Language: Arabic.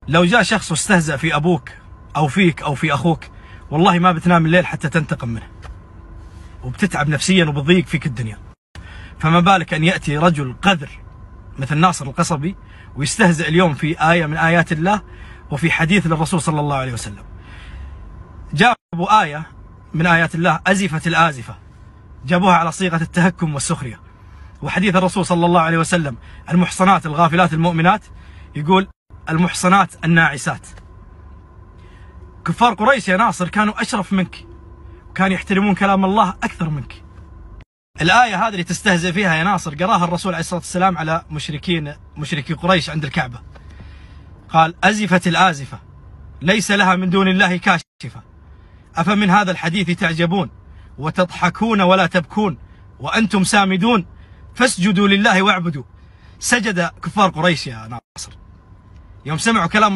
لو جاء شخص واستهزأ في أبوك أو فيك أو في أخوك، والله ما بتنام الليل حتى تنتقم منه، وبتتعب نفسيا وبتضيق فيك الدنيا. فما بالك أن يأتي رجل قذر مثل ناصر القصبي ويستهزئ اليوم في آية من آيات الله وفي حديث للرسول صلى الله عليه وسلم. جابوا آية من آيات الله أزفت الآزفة، جابوها على صيغة التهكم والسخرية. وحديث الرسول صلى الله عليه وسلم المحصنات الغافلات المؤمنات، يقول المحصنات الناعسات. كفار قريش يا ناصر كانوا أشرف منك، وكانوا يحترمون كلام الله أكثر منك. الآية هذه اللي تستهزئ فيها يا ناصر قراها الرسول عليه الصلاة والسلام على مشركي قريش عند الكعبة، قال أزفت الآزفة ليس لها من دون الله كاشفة، أفمن هذا الحديث تعجبون وتضحكون ولا تبكون وأنتم سامدون فاسجدوا لله واعبدوا. سجد كفار قريش يا ناصر يوم سمعوا كلام